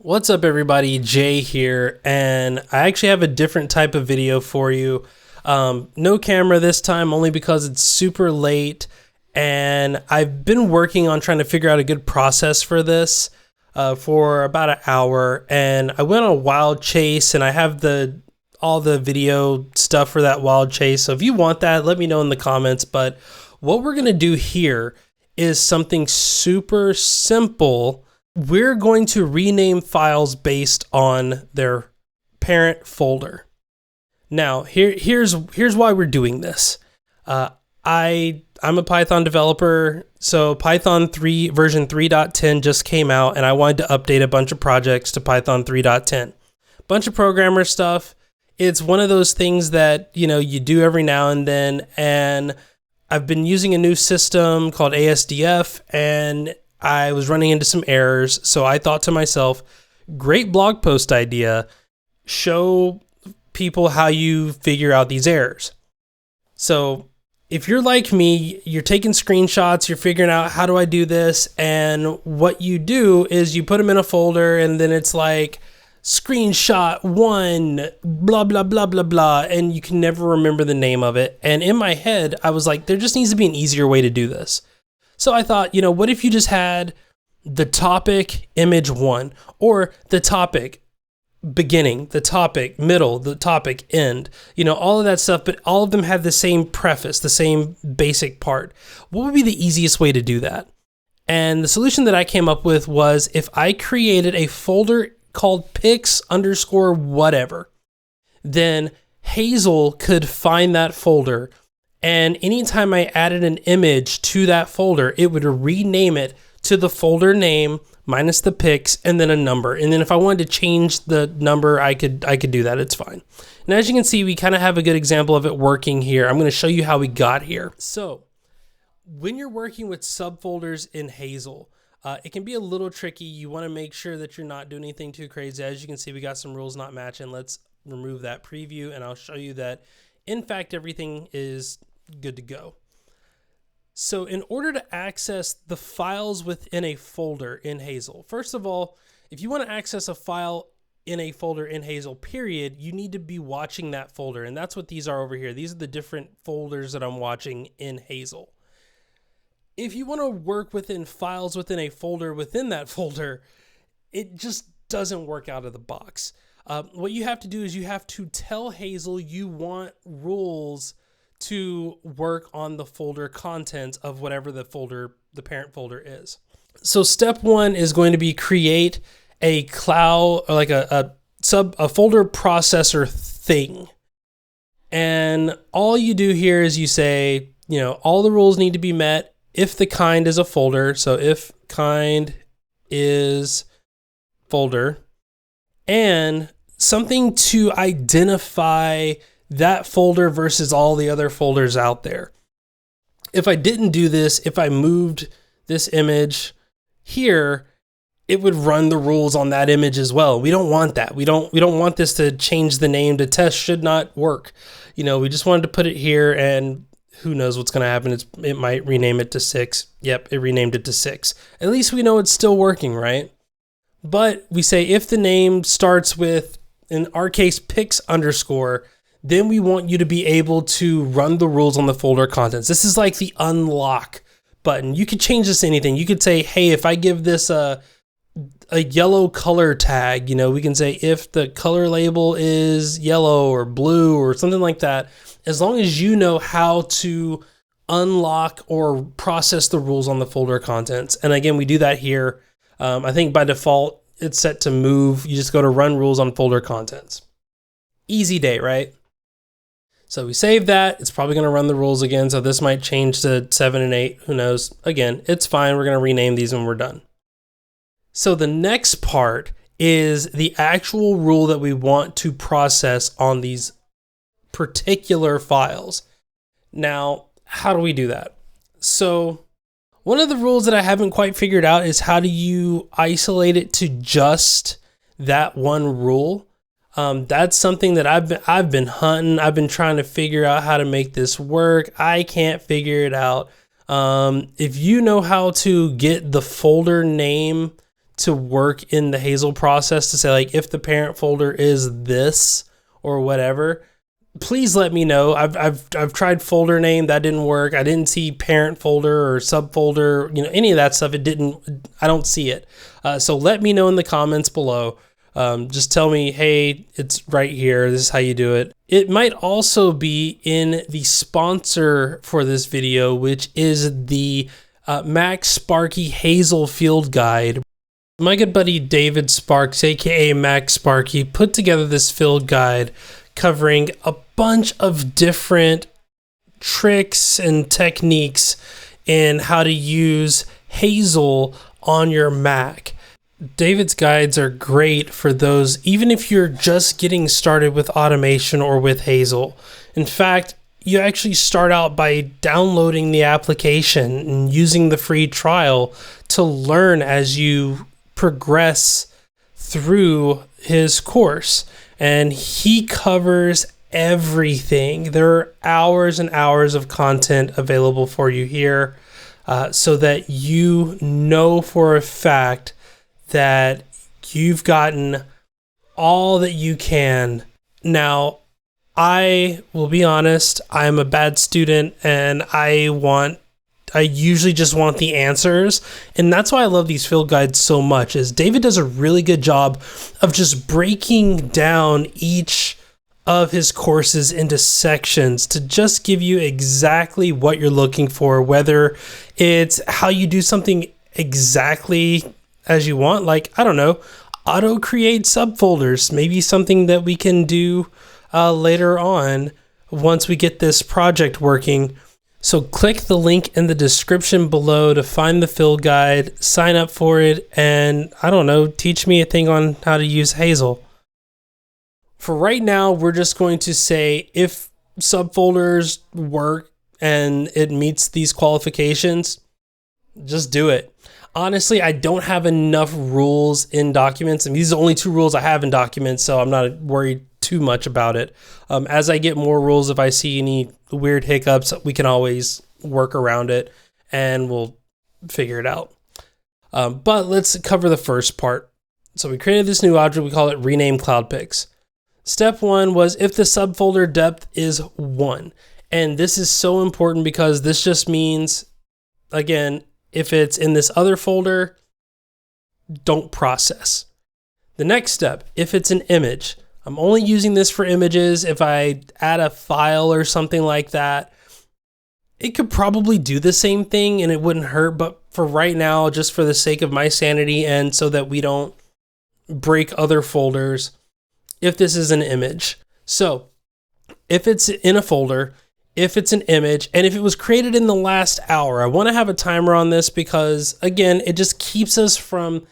What's up, everybody? Jay here, and I actually have a different type of video for you. No camera this time, only because it's super late, and I've been working on trying to figure out a good process for this for about an hour, and I went on a wild chase, and I have all the video stuff for that wild chase. So if you want that, let me know in the comments. But what we're gonna do here is something super simple. We're going to rename files based on their parent folder. Now, here's why we're doing this. I'm a Python developer, so Python 3 version 3.10 just came out, and I wanted to update a bunch of projects to Python 3.10. Bunch of programmer stuff. It's one of those things that you do every now and then, and I've been using a new system called ASDF, and I was running into some errors, so I thought to myself, great blog post idea, show people how you figure out these errors. So if you're like me, you're taking screenshots, you're figuring out how do I do this, and what you do is you put them in a folder, and then it's like screenshot 1, blah, blah, blah, blah, blah, and you can never remember the name of it. And in my head, I was like, there just needs to be an easier way to do this. So I thought, what if you just had the topic image 1, or the topic beginning, the topic middle, the topic end, all of that stuff, but all of them had the same preface, the same basic part. What would be the easiest way to do that? And the solution that I came up with was if I created a folder called pics underscore whatever, then Hazel could find that folder. And anytime I added an image to that folder, it would rename it to the folder name minus the pics and then a number. And then if I wanted to change the number, I could do that. It's fine. And as you can see, we kind of have a good example of it working here. I'm going to show you how we got here. So when you're working with subfolders in Hazel, it can be a little tricky. You want to make sure that you're not doing anything too crazy. As you can see, we got some rules not matching. Let's remove that preview, and I'll show you that, in fact, everything is good to go. So in order to access the files within a folder in Hazel, first of all, if you want to access a file in a folder in Hazel, period, you need to be watching that folder. And that's what these are over here. These are the different folders that I'm watching in Hazel. If you want to work within files within a folder within that folder, it just doesn't work out of the box. What you have to do is you have to tell Hazel you want rules to work on the folder contents of whatever the parent folder is. So step 1 is going to be create a cloud, or like a folder processor thing. And all you do here is you say, all the rules need to be met if the kind is a folder. So if kind is folder, and something to identify that folder versus all the other folders out there. If I didn't do this, if I moved this image here, it would run the rules on that image as well. We don't want that. We don't want this to change the name to test should not work. We just wanted to put it here, and who knows what's going to happen. It might rename it to 6. Yep, it renamed it to 6. At least we know it's still working, right? But we say if the name starts with, in our case, pics underscore, then we want you to be able to run the rules on the folder contents. This is like the unlock button. You could change this to anything. You could say, hey, if I give this a yellow color tag, we can say if the color label is yellow or blue or something like that, as long as you know how to unlock or process the rules on the folder contents. And again, we do that here. I think by default, it's set to move. You just go to run rules on folder contents. Easy day, right? So we save that. It's probably going to run the rules again. So this might change to 7 and 8. Who knows? Again, it's fine. We're going to rename these when we're done. So the next part is the actual rule that we want to process on these particular files. Now, how do we do that? So one of the rules that I haven't quite figured out is how do you isolate it to just that one rule? That's something that I've been hunting. I've been trying to figure out how to make this work. I can't figure it out. If you know how to get the folder name to work in the Hazel process to say, like, if the parent folder is this or whatever, please let me know. I've tried folder name, that didn't work. I didn't see parent folder or subfolder, any of that stuff. I don't see it. So let me know in the comments below. Just tell me, hey, it's right here. This is how you do it. It might also be in the sponsor for this video, which is the Mac Sparky Hazel Field Guide. My good buddy David Sparks, aka Mac Sparky, put together this field guide covering a bunch of different tricks and techniques in how to use Hazel on your Mac. David's guides are great for those, even if you're just getting started with automation or with Hazel. In fact, you actually start out by downloading the application and using the free trial to learn as you progress through his course. And he covers everything. There are hours and hours of content available for you here, so that you know for a fact that you've gotten all that you can. Now, I will be honest, I am a bad student and I usually just want the answers. And that's why I love these field guides so much, is David does a really good job of just breaking down each of his courses into sections to just give you exactly what you're looking for, whether it's how you do something exactly as you want, like, I don't know, auto create subfolders, maybe something that we can do later on once we get this project working. So click the link in the description below to find the field guide, sign up for it, and I don't know, teach me a thing on how to use Hazel. For right now, we're just going to say if subfolders work and it meets these qualifications, just do it. Honestly, I don't have enough rules in documents, and these are the only 2 rules I have in documents, so I'm not worried too much about it. As I get more rules, if I see any weird hiccups, we can always work around it and we'll figure it out. But let's cover the first part. So we created this new object, we call it rename cloudpics. Step 1 was if the subfolder depth is 1. And this is so important because this just means, again, if it's in this other folder, don't process. The next step, if it's an image, I'm only using this for images. If I add a file or something like that, it could probably do the same thing and it wouldn't hurt. But for right now, just for the sake of my sanity and so that we don't break other folders, if this is an image. So if it's in a folder, if it's an image, and if it was created in the last hour, I want to have a timer on this because, again, it just keeps us from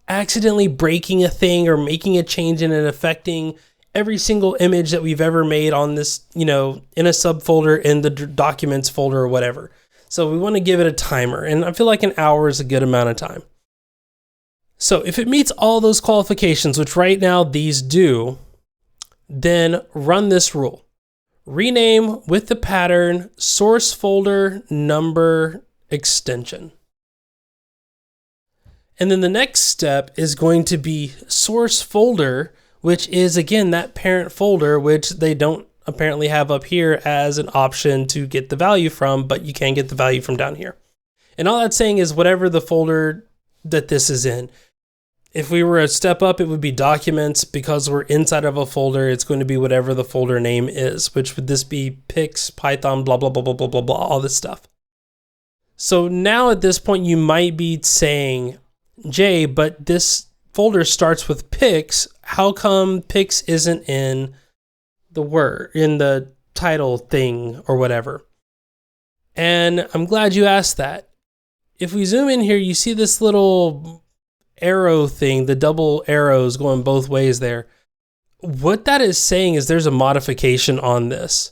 accidentally breaking a thing or making a change in it affecting every single image that we've ever made on this, in a subfolder in the documents folder or whatever. So we want to give it a timer, and I feel like an hour is a good amount of time. So if it meets all those qualifications, which right now these do, then run this rule. Rename with the pattern source folder number extension. And then the next step is going to be source folder, which is, again, that parent folder, which they don't apparently have up here as an option to get the value from, but you can get the value from down here. And all that's saying is whatever the folder that this is in. If we were a step up, it would be documents. Because we're inside of a folder, it's going to be whatever the folder name is, which would this be pics, Python, blah, blah, blah, blah, blah, blah, blah, all this stuff. So now at this point, you might be saying, Jay, but this folder starts with pics. How come pics isn't in the title thing or whatever? And I'm glad you asked that. If we zoom in here, you see this little arrow thing, the double arrows going both ways there. What that is saying is there's a modification on this.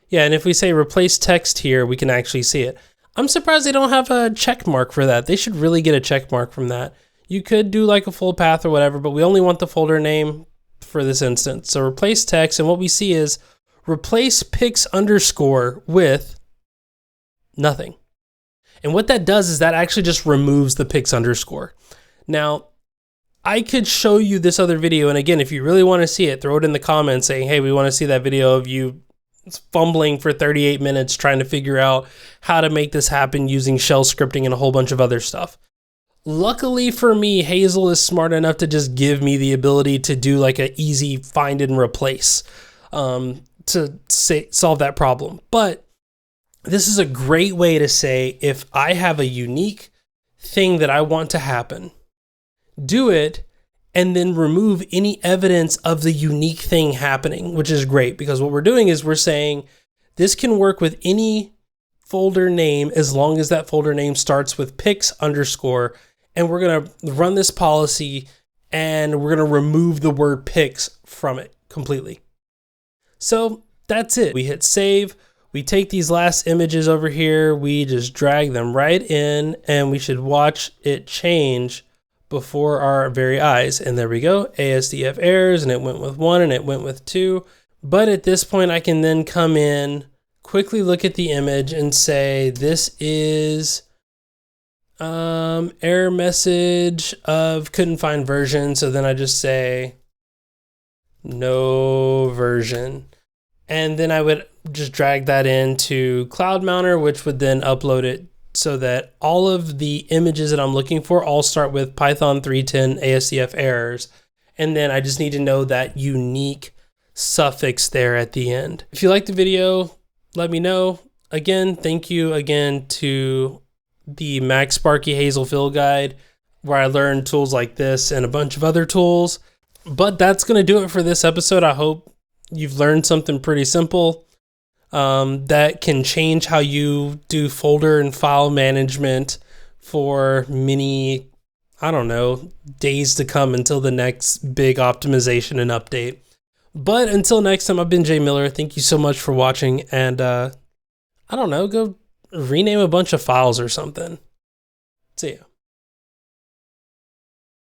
Yeah, and if we say replace text here, we can actually see it. I'm surprised they don't have a check mark for that. They should really get a check mark from that. You could do like a full path or whatever, but we only want the folder name for this instance. So replace text, and what we see is replace pics underscore with nothing. And what that does is that actually just removes the pics underscore. Now, I could show you this other video, and again, if you really want to see it, throw it in the comments saying, hey, we want to see that video of you fumbling for 38 minutes trying to figure out how to make this happen using shell scripting and a whole bunch of other stuff. Luckily for me, Hazel is smart enough to just give me the ability to do like an easy find and replace to solve that problem. But this is a great way to say, if I have a unique thing that I want to happen, do it, and then remove any evidence of the unique thing happening, which is great, because what we're doing is we're saying this can work with any folder name as long as that folder name starts with pics underscore, and we're going to run this policy and we're going to remove the word pics from it completely. So that's it. We hit save. We take these last images over here. We just drag them right in, and we should watch it change before our very eyes. And there we go, ASDF errors, and it went with 1 and it went with 2. But at this point, I can then come in, quickly look at the image and say, this is error message of couldn't find version. So then I just say no version. And then I would just drag that into Cloud Mounter, which would then upload it so that all of the images that I'm looking for all start with Python 3.10 ASDF errors. And then I just need to know that unique suffix there at the end. If you liked the video, let me know. Again, thank you again to the Max Sparky Hazel Fill Guide, where I learned tools like this and a bunch of other tools. But that's going to do it for this episode. I hope you've learned something pretty simple that can change how you do folder and file management for many, I don't know, days to come until the next big optimization and update. But until next time, I've been Jay Miller. Thank you so much for watching, and I don't know, go rename a bunch of files or something. See ya.